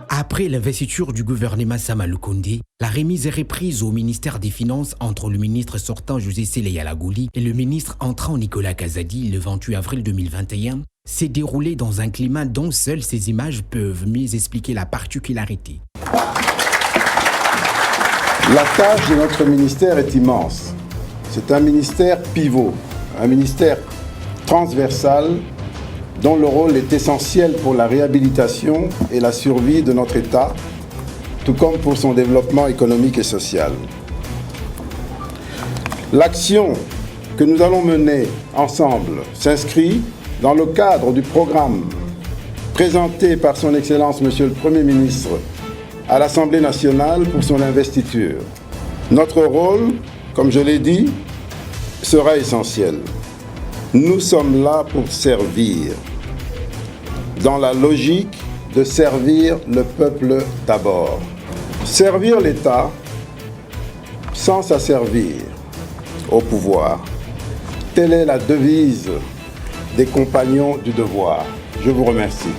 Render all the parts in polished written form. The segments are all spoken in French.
Après l'investiture du gouvernement Sama Lukonde, la remise est reprise au ministère des Finances entre le ministre sortant José Sele Yalagouli et le ministre entrant Nicolas Kazadi le 28 avril 2021 s'est déroulé dans un climat dont seules ces images peuvent mieux expliquer la particularité. La tâche de notre ministère est immense. C'est un ministère pivot, un ministère transversal dont le rôle est essentiel pour la réhabilitation et la survie de notre État, tout comme pour son développement économique et social. L'action que nous allons mener ensemble s'inscrit dans le cadre du programme présenté par son Excellence Monsieur le Premier ministre à l'Assemblée nationale pour son investiture. Notre rôle, comme je l'ai dit, sera essentiel. Nous sommes là pour servir, dans la logique de servir le peuple d'abord. Servir l'État sans s'asservir au pouvoir. Telle est la devise des compagnons du devoir. Je vous remercie.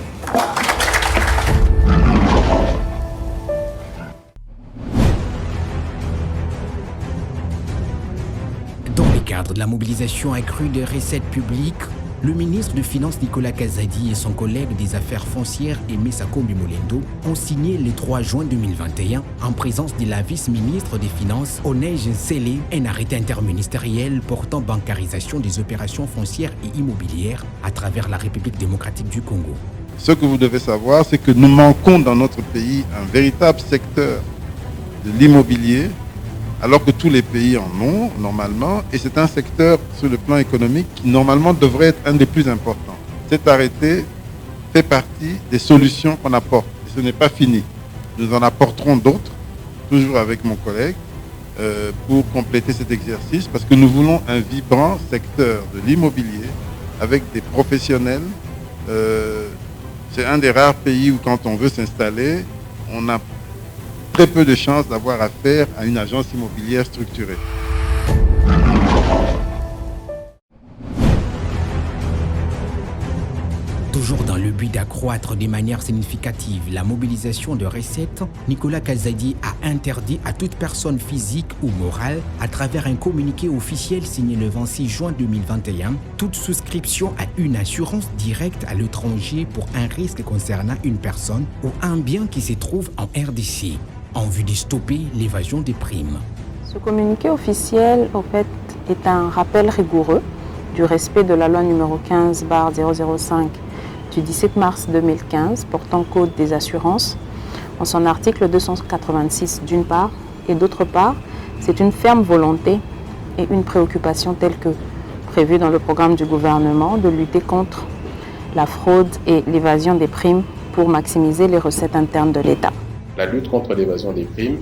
Dans le cadre de la mobilisation accrue des recettes publiques, le ministre des Finances Nicolas Kazadi et son collègue des Affaires foncières Aimé Sakombi Molendo ont signé le 3 juin 2021, en présence de la vice-ministre des Finances Onej Sele, un arrêté interministériel portant bancarisation des opérations foncières et immobilières à travers la République démocratique du Congo. Ce que vous devez savoir, c'est que nous manquons dans notre pays un véritable secteur de l'immobilier, alors que tous les pays en ont normalement, et c'est un secteur sur le plan économique qui normalement devrait être un des plus importants. Cet arrêté fait partie des solutions qu'on apporte, et ce n'est pas fini. Nous en apporterons d'autres, toujours avec mon collègue, pour compléter cet exercice, parce que nous voulons un vibrant secteur de l'immobilier avec des professionnels. C'est un des rares pays où quand on veut s'installer, on a très peu de chances d'avoir affaire à une agence immobilière structurée. Toujours dans le but d'accroître de manière significative la mobilisation de recettes, Nicolas Kazadi a interdit à toute personne physique ou morale, à travers un communiqué officiel signé le 26 juin 2021, toute souscription à une assurance directe à l'étranger pour un risque concernant une personne ou un bien qui se trouve en RDC, en vue de stopper l'évasion des primes. Ce communiqué officiel, au fait, est un rappel rigoureux du respect de la loi numéro 15/005 du 17 mars 2015 portant code des assurances, en son article 286 d'une part, et d'autre part, c'est une ferme volonté et une préoccupation telle que prévue dans le programme du gouvernement de lutter contre la fraude et l'évasion des primes pour maximiser les recettes internes de l'État. La lutte contre l'évasion des primes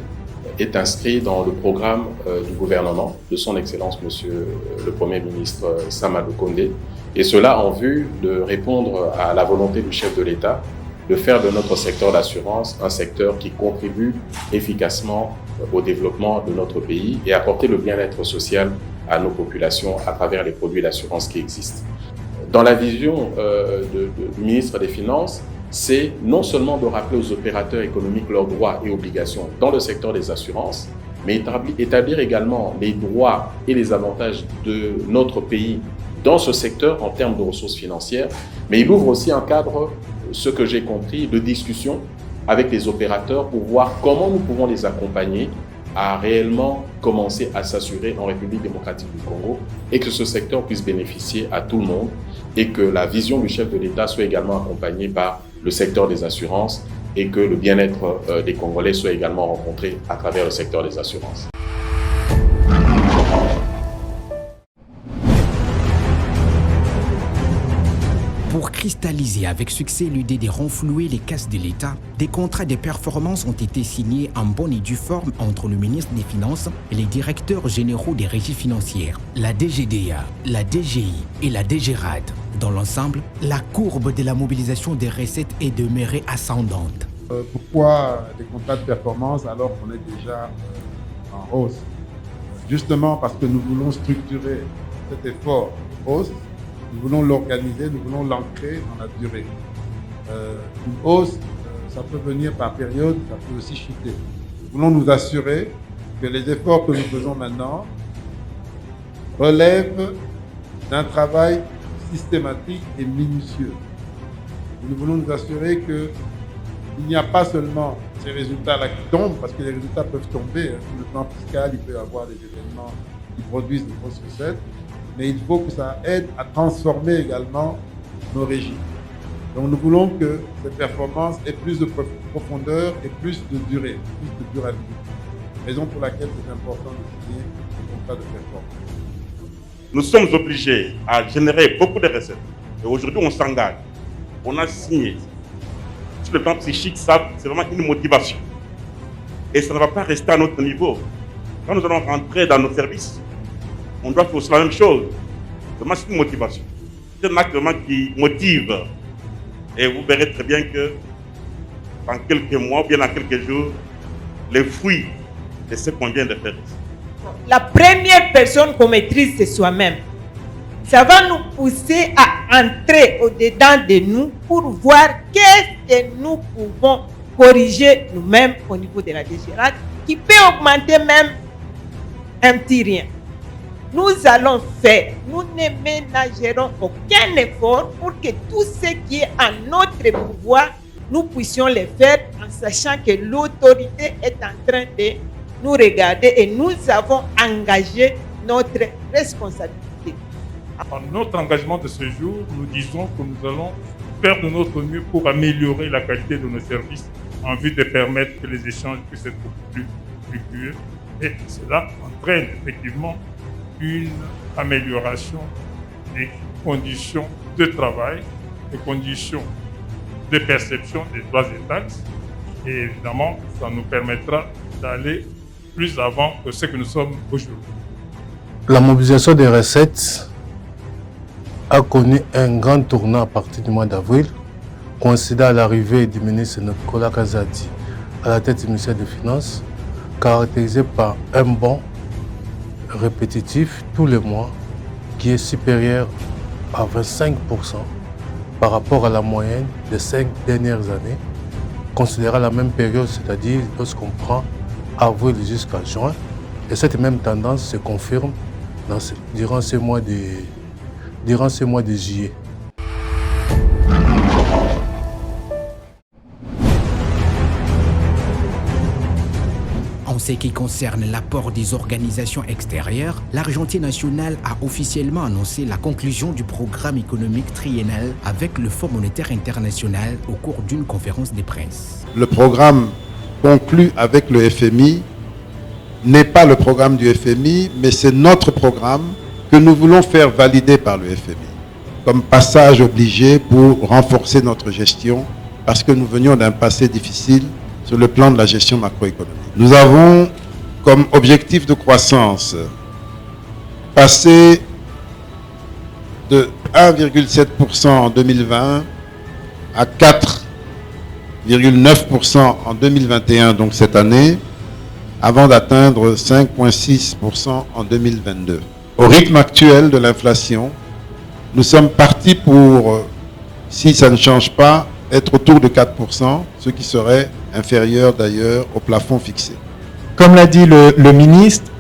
est inscrite dans le programme du gouvernement de son Excellence Monsieur le Premier ministre Sama Lukonde, et cela en vue de répondre à la volonté du chef de l'État de faire de notre secteur d'assurance un secteur qui contribue efficacement au développement de notre pays et apporter le bien-être social à nos populations à travers les produits d'assurance qui existent. Dans la vision du ministre des Finances, c'est non seulement de rappeler aux opérateurs économiques leurs droits et obligations dans le secteur des assurances, mais établir également les droits et les avantages de notre pays dans ce secteur en termes de ressources financières. Mais il ouvre aussi un cadre, ce que j'ai compris, de discussion avec les opérateurs pour voir comment nous pouvons les accompagner à réellement commencer à s'assurer en République démocratique du Congo et que ce secteur puisse bénéficier à tout le monde et que la vision du chef de l'État soit également accompagnée par le secteur des assurances et que le bien-être des Congolais soit également rencontré à travers le secteur des assurances. Pour cristalliser avec succès l'idée de renflouer les caisses de l'État, des contrats de performance ont été signés en bonne et due forme entre le ministre des Finances et les directeurs généraux des régies financières, la DGDA, la DGI et la DGRAD. Dans l'ensemble, la courbe de la mobilisation des recettes est demeurée ascendante. Pourquoi des contrats de performance alors qu'on est déjà en hausse? Justement parce que nous voulons structurer cet effort hausse. Nous voulons l'organiser, nous voulons l'ancrer dans la durée. une hausse, ça peut venir par période, ça peut aussi chuter. Nous voulons nous assurer que les efforts que nous faisons maintenant relèvent d'un travail systématique et minutieux. Nous voulons nous assurer qu'il n'y a pas seulement ces résultats-là qui tombent, parce que les résultats peuvent tomber. Sur le plan fiscal, il peut y avoir des événements qui produisent de grosses recettes, mais il faut que ça aide à transformer également nos régimes. Donc nous voulons que cette performance ait plus de profondeur et plus de durée, plus de durabilité. Raison pour laquelle c'est important de signer un contrat de performance. Nous sommes obligés à générer beaucoup de recettes. Et aujourd'hui, on s'engage. On a signé. Sur le plan psychique, ça, c'est vraiment une motivation. Et ça ne va pas rester à notre niveau. Quand nous allons rentrer dans nos services, on doit faire aussi la même chose. Vraiment, c'est une motivation. C'est un acte vraiment qui motive. Et vous verrez très bien que dans quelques mois, bien dans quelques jours, les fruits de ce qu'on vient de faire ici. La première personne qu'on maîtrise, c'est soi-même. Ça va nous pousser à entrer au-dedans de nous pour voir qu'est-ce que nous pouvons corriger nous-mêmes au niveau de la DGRAC, qui peut augmenter même un petit rien. Nous allons faire, nous ne ménagerons aucun effort pour que tout ce qui est en notre pouvoir, nous puissions le faire en sachant que l'autorité est en train de nous regarder et nous avons engagé notre responsabilité. Par notre engagement de ce jour, nous disons que nous allons faire de notre mieux pour améliorer la qualité de nos services en vue de permettre que les échanges puissent être beaucoup plus fluctueux. Et cela entraîne effectivement une amélioration des conditions de travail, des conditions de perception des droits et taxes. Et évidemment, ça nous permettra d'aller plus avant que ce que nous sommes aujourd'hui. La mobilisation des recettes a connu un grand tournant à partir du mois d'avril, coïncidant à l'arrivée du ministre Nicolas Kazadi à la tête du ministère des Finances, caractérisé par un bond répétitif tous les mois qui est supérieur à 25% par rapport à la moyenne des 5 dernières années, considérant la même période, c'est-à-dire lorsqu'on prend avril jusqu'à juin. Et cette même tendance se confirme durant ces mois de juillet. En ce qui concerne l'apport des organisations extérieures, l'Argentine nationale a officiellement annoncé la conclusion du programme économique triennal avec le Fonds monétaire international au cours d'une conférence des presse. Le programme conclu avec le FMI n'est pas le programme du FMI, mais c'est notre programme que nous voulons faire valider par le FMI comme passage obligé pour renforcer notre gestion parce que nous venions d'un passé difficile sur le plan de la gestion macroéconomique. Nous avons comme objectif de croissance passé de 1,7% en 2020 à 4,9% en 2021, donc cette année, avant d'atteindre 5,6% en 2022. Au rythme actuel de l'inflation, nous sommes partis pour, si ça ne change pas, être autour de 4%, ce qui serait inférieur d'ailleurs au plafond fixé. Comme l'a dit le ministre,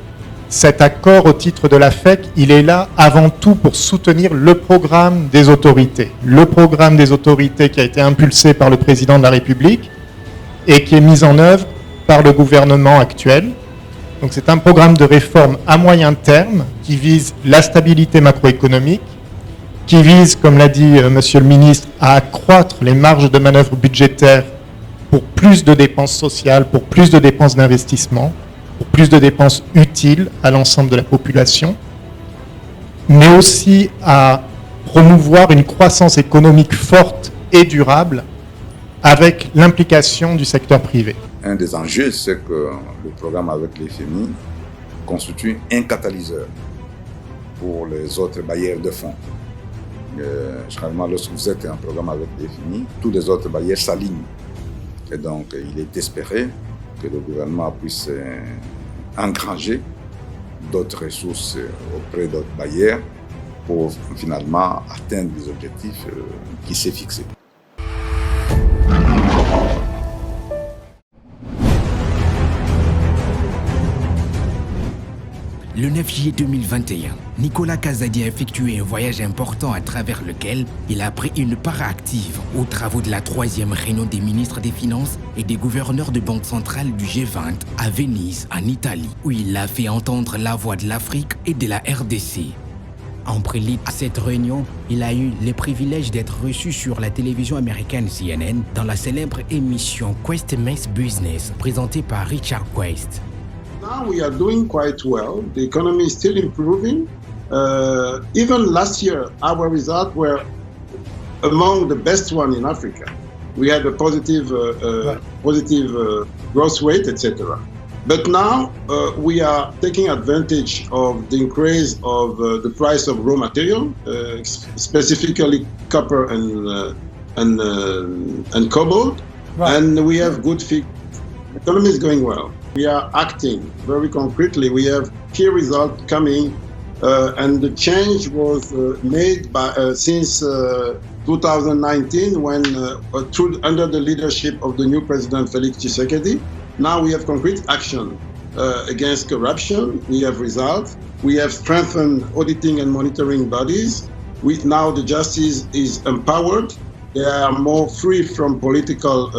cet accord au titre de la FEC, il est là avant tout pour soutenir le programme des autorités. Le programme des autorités qui a été impulsé par le président de la République et qui est mis en œuvre par le gouvernement actuel. Donc c'est un programme de réforme à moyen terme qui vise la stabilité macroéconomique, qui vise, comme l'a dit Monsieur le ministre, à accroître les marges de manœuvre budgétaires pour plus de dépenses sociales, pour plus de dépenses d'investissement, pour plus de dépenses utiles à l'ensemble de la population, mais aussi à promouvoir une croissance économique forte et durable avec l'implication du secteur privé. Un des enjeux, c'est que le programme avec les FMI constitue un catalyseur pour les autres bailleurs de fonds. Généralement, lorsque vous êtes en programme avec les FMI, tous les autres bailleurs s'alignent. Et donc, il est espéré que le gouvernement puisse engranger d'autres ressources auprès d'autres bailleurs pour finalement atteindre les objectifs qu'il s'est fixés. Le 9 juillet 2021, Nicolas Kazadi a effectué un voyage important à travers lequel il a pris une part active aux travaux de la 3e réunion des ministres des Finances et des gouverneurs de banque centrale du G20 à Venise, en Italie, où il a fait entendre la voix de l'Afrique et de la RDC. En prélude à cette réunion, il a eu le privilège d'être reçu sur la télévision américaine CNN dans la célèbre émission Quest Makes Business, présentée par Richard Quest. Now we are doing quite well. The economy is still improving. Even last year, our results were among the best one in Africa. We had a positive growth rate, etc. But now we are taking advantage of the increase of the price of raw material, specifically copper and cobalt, and we have good figures. The economy is going well. We are acting very concretely. We have key results coming, and the change was made by, since 2019 when, under the leadership of the new president Felix Tshisekedi, now we have concrete action against corruption. We have results. We have strengthened auditing and monitoring bodies. Now the justice is empowered. They are more free from political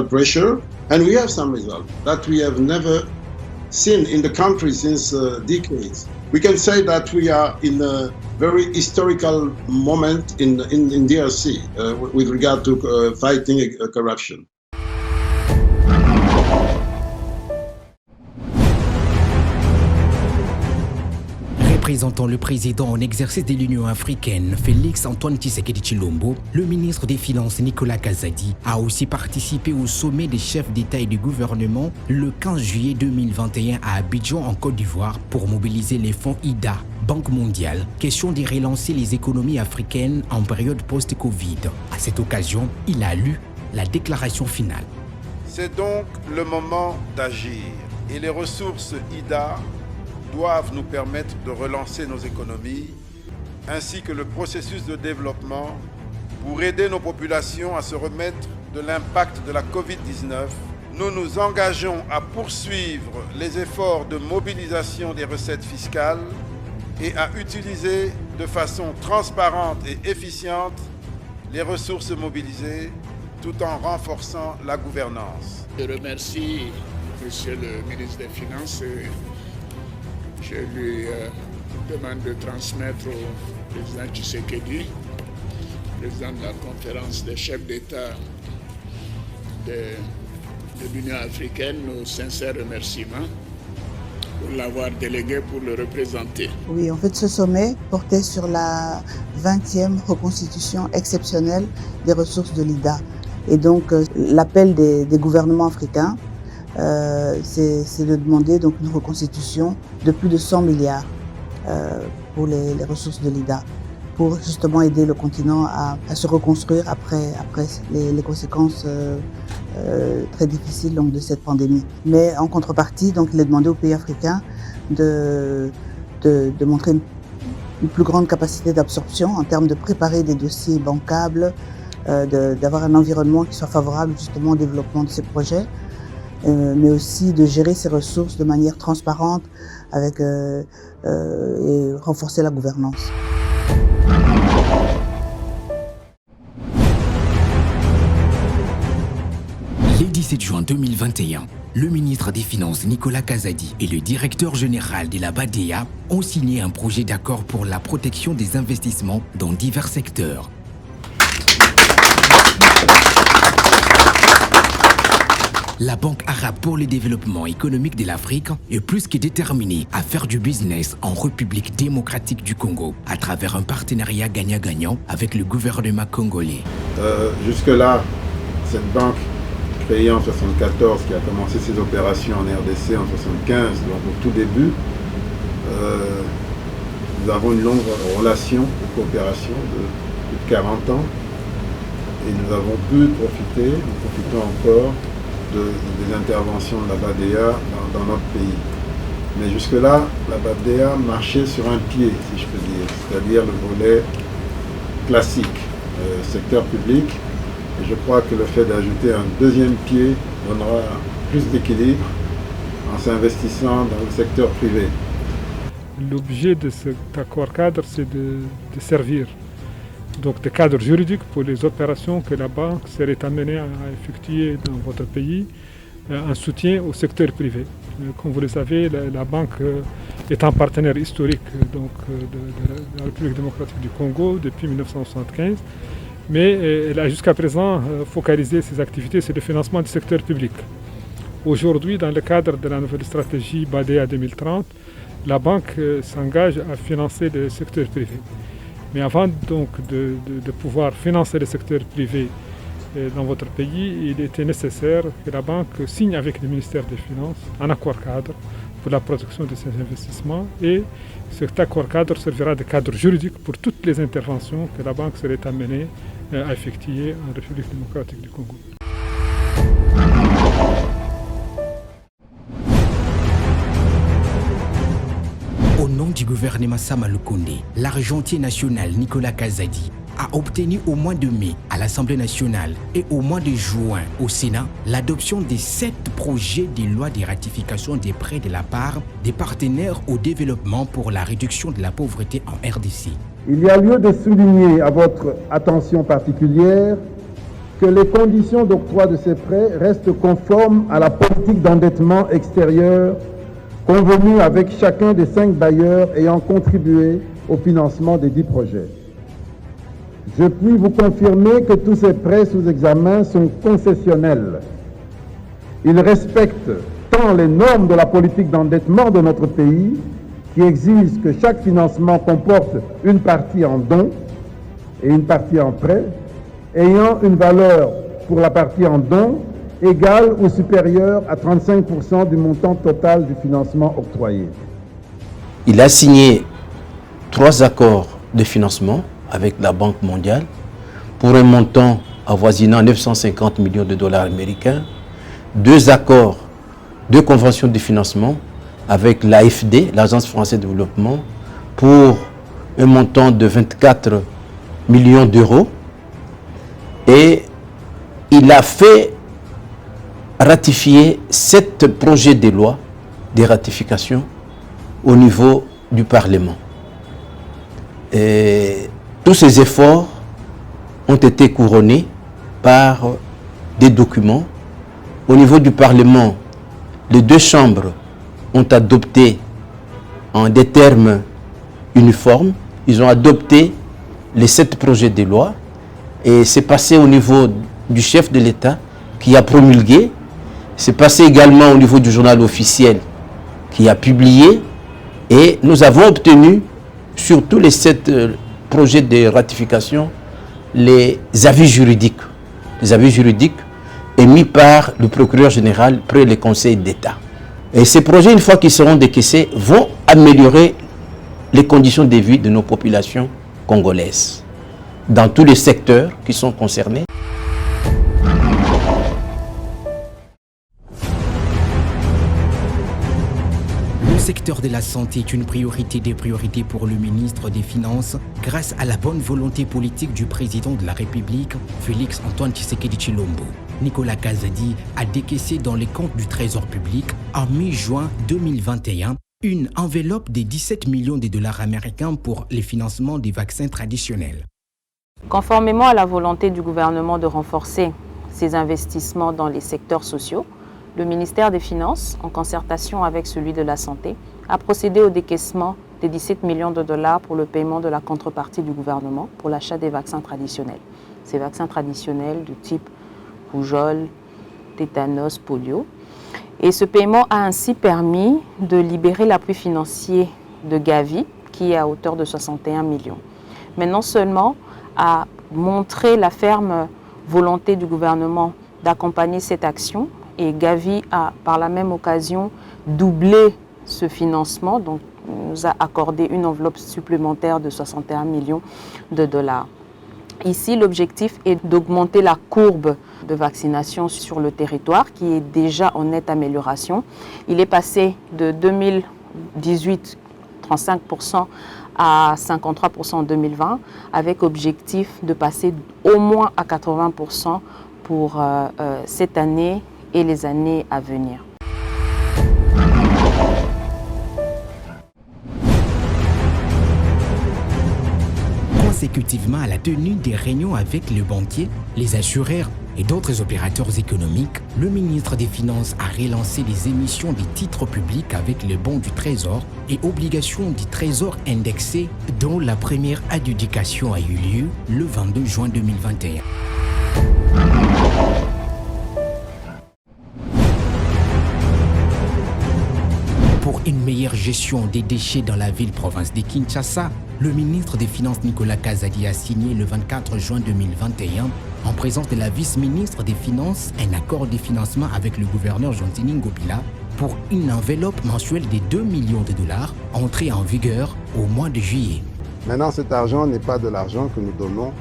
pressure. And we have some results that we have never seen in the country since decades. We can say that we are in a very historical moment in DRC with regard to fighting corruption. Représentant le président en exercice de l'Union africaine, Félix Antoine Tshisekedi Tshilombo, le ministre des Finances Nicolas Kazadi a aussi participé au sommet des chefs d'État et de gouvernement le 15 juillet 2021 à Abidjan en Côte d'Ivoire pour mobiliser les fonds IDA, Banque mondiale, question de relancer les économies africaines en période post-Covid. À cette occasion, il a lu la déclaration finale. C'est donc le moment d'agir et les ressources IDA doivent nous permettre de relancer nos économies ainsi que le processus de développement pour aider nos populations à se remettre de l'impact de la Covid-19. Nous nous engageons à poursuivre les efforts de mobilisation des recettes fiscales et à utiliser de façon transparente et efficiente les ressources mobilisées tout en renforçant la gouvernance. Je remercie Monsieur le ministre des Finances. Je lui demande de transmettre au président Tshisekedi, président de la conférence des chefs d'État de l'Union africaine, nos sincères remerciements pour l'avoir délégué pour le représenter. Oui, en fait, ce sommet portait sur la 20e reconstitution exceptionnelle des ressources de l'IDA. Et donc, l'appel des gouvernements africains, c'est de demander donc une reconstitution de plus de 100 milliards pour les ressources de l'IDA, pour justement aider le continent à se reconstruire après les conséquences très difficiles donc, de cette pandémie. Mais en contrepartie, donc, il est demandé aux pays africains de montrer une plus grande capacité d'absorption en termes de préparer des dossiers bancables, d'avoir un environnement qui soit favorable justement au développement de ces projets. Mais aussi de gérer ces ressources de manière transparente et renforcer la gouvernance. Le 17 juin 2021, le ministre des Finances Nicolas Kazadi et le directeur général de la BADEA ont signé un projet d'accord pour la protection des investissements dans divers secteurs. La Banque arabe pour le développement économique de l'Afrique est plus que déterminée à faire du business en République démocratique du Congo à travers un partenariat gagnant-gagnant avec le gouvernement congolais. Jusque-là, cette banque créée en 1974, qui a commencé ses opérations en RDC en 1975, donc au tout début, nous avons une longue relation de coopération de plus de 40 ans et nous avons pu profiter, nous profitons encore des interventions de la BADEA dans notre pays. Mais jusque-là, la BADEA marchait sur un pied, si je peux dire, c'est-à-dire le volet classique, secteur public. Et je crois que le fait d'ajouter un deuxième pied donnera plus d'équilibre en s'investissant dans le secteur privé. L'objet de cet accord cadre, c'est de servir donc de cadre juridique pour les opérations que la banque serait amenée à effectuer dans votre pays en soutien au secteur privé. Comme vous le savez, la banque est un partenaire historique donc, de la République démocratique du Congo depuis 1975, mais elle a jusqu'à présent focalisé ses activités sur le financement du secteur public. Aujourd'hui, dans le cadre de la nouvelle stratégie BADEA 2030, la banque s'engage à financer le secteur privé. Mais avant donc de pouvoir financer le secteur privé dans votre pays, il était nécessaire que la banque signe avec le ministère des Finances un accord cadre pour la protection de ces investissements et cet accord cadre servira de cadre juridique pour toutes les interventions que la banque serait amenée à effectuer en République démocratique du Congo. Au nom du gouvernement Sama Lukonde, l'argentier national Nicolas Kazadi a obtenu au mois de mai à l'Assemblée nationale et au mois de juin au Sénat l'adoption des 7 projets de loi de ratification des prêts de la part des partenaires au développement pour la réduction de la pauvreté en RDC. Il y a lieu de souligner à votre attention particulière que les conditions d'octroi de ces prêts restent conformes à la politique d'endettement extérieur convenue avec chacun des 5 bailleurs ayant contribué au financement des 10 projets. Je puis vous confirmer que tous ces prêts sous examen sont concessionnels. Ils respectent tant les normes de la politique d'endettement de notre pays, qui exige que chaque financement comporte une partie en dons et une partie en prêt, ayant une valeur pour la partie en dons égale ou supérieure à 35% du montant total du financement octroyé. Il a signé 3 accords de financement avec la Banque mondiale pour un montant avoisinant 950 millions de dollars américains, 2 accords, 2 conventions de financement avec l'AFD, l'Agence française de développement, pour un montant de 24 millions d'euros. Et il a fait ratifier 7 projets de loi de ratification au niveau du Parlement. Et tous ces efforts ont été couronnés par des documents. Au niveau du Parlement, les 2 chambres ont adopté en des termes uniformes. Ils ont adopté les 7 projets de loi et c'est passé au niveau du chef de l'État qui a promulgué. C'est passé également au niveau du journal officiel qui a publié et nous avons obtenu sur tous les 7 projets de ratification les avis juridiques. Les avis juridiques émis par le procureur général près le Conseil d'État. Et ces projets, une fois qu'ils seront décaissés, vont améliorer les conditions de vie de nos populations congolaises dans tous les secteurs qui sont concernés. Le secteur de la santé est une priorité des priorités pour le ministre des Finances grâce à la bonne volonté politique du président de la République, Félix Antoine Tshisekedi Tshilombo. Nicolas Kazadi a décaissé dans les comptes du Trésor public en mi-juin 2021 une enveloppe de 17 millions de dollars américains pour les financements des vaccins traditionnels. Conformément à la volonté du gouvernement de renforcer ses investissements dans les secteurs sociaux, le ministère des Finances, en concertation avec celui de la Santé, a procédé au décaissement des 17 millions de dollars pour le paiement de la contrepartie du gouvernement pour l'achat des vaccins traditionnels. Ces vaccins traditionnels du type rougeole, tétanos, polio. Et ce paiement a ainsi permis de libérer l'appui financier de Gavi, qui est à hauteur de 61 millions. Mais non seulement a montré la ferme volonté du gouvernement d'accompagner cette action, et Gavi a par la même occasion doublé ce financement, donc nous a accordé une enveloppe supplémentaire de 61 millions de dollars. Ici, l'objectif est d'augmenter la courbe de vaccination sur le territoire qui est déjà en nette amélioration. Il est passé de 2018, 35% à 53% en 2020, avec objectif de passer au moins à 80% pour cette année et les années à venir. consécutivement à la tenue des réunions avec les banquiers, les assureurs et d'autres opérateurs économiques, le ministre des Finances a relancé les émissions des titres publics avec les bons du Trésor et obligations du Trésor indexées, dont la première adjudication a eu lieu le 22 juin 2021. Pour une meilleure gestion des déchets dans la ville-province de Kinshasa, le ministre des Finances Nicolas Kazadi a signé le 24 juin 2021, en présence de la vice-ministre des Finances, un accord de financement avec le gouverneur Jontini Ngobila pour une enveloppe mensuelle de 2 millions de dollars entrée en vigueur au mois de juillet. Maintenant, cet argent n'est pas de l'argent que nous donnons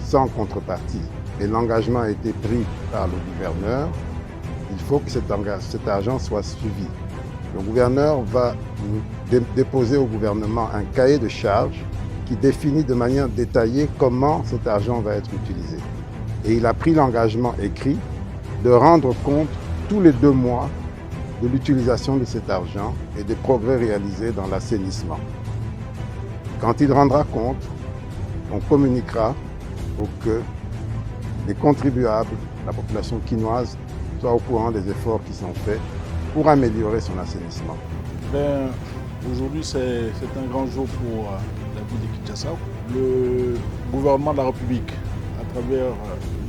sans contrepartie. Et l'engagement a été pris par le gouverneur. Il faut que cet argent soit suivi. Le gouverneur va déposer au gouvernement un cahier de charges qui définit de manière détaillée comment cet argent va être utilisé. Et il a pris l'engagement écrit de rendre compte tous les 2 mois de l'utilisation de cet argent et des progrès réalisés dans l'assainissement. Quand il rendra compte, on communiquera pour que les contribuables, la population quinoise, soient au courant des efforts qui sont faits pour améliorer son assainissement. Aujourd'hui, c'est un grand jour pour la ville de Kinshasa. Le gouvernement de la République, à travers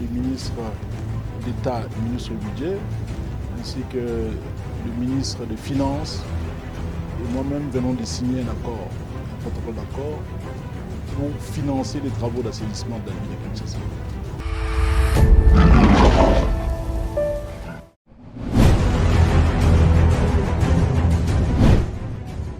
les ministres d'État, le ministre du Budget, ainsi que le ministre des Finances, et moi-même venons de signer un protocole d'accord, pour financer les travaux d'assainissement de la ville de Kinshasa.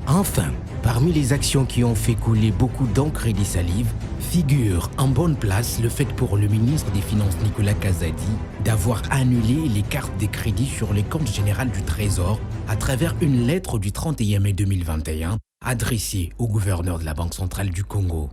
Enfin, parmi les actions qui ont fait couler beaucoup d'encre et de salive, figure en bonne place le fait pour le ministre des Finances Nicolas Kazadi d'avoir annulé les cartes de crédit sur les comptes généraux du Trésor à travers une lettre du 31 mai 2021 adressée au gouverneur de la Banque centrale du Congo.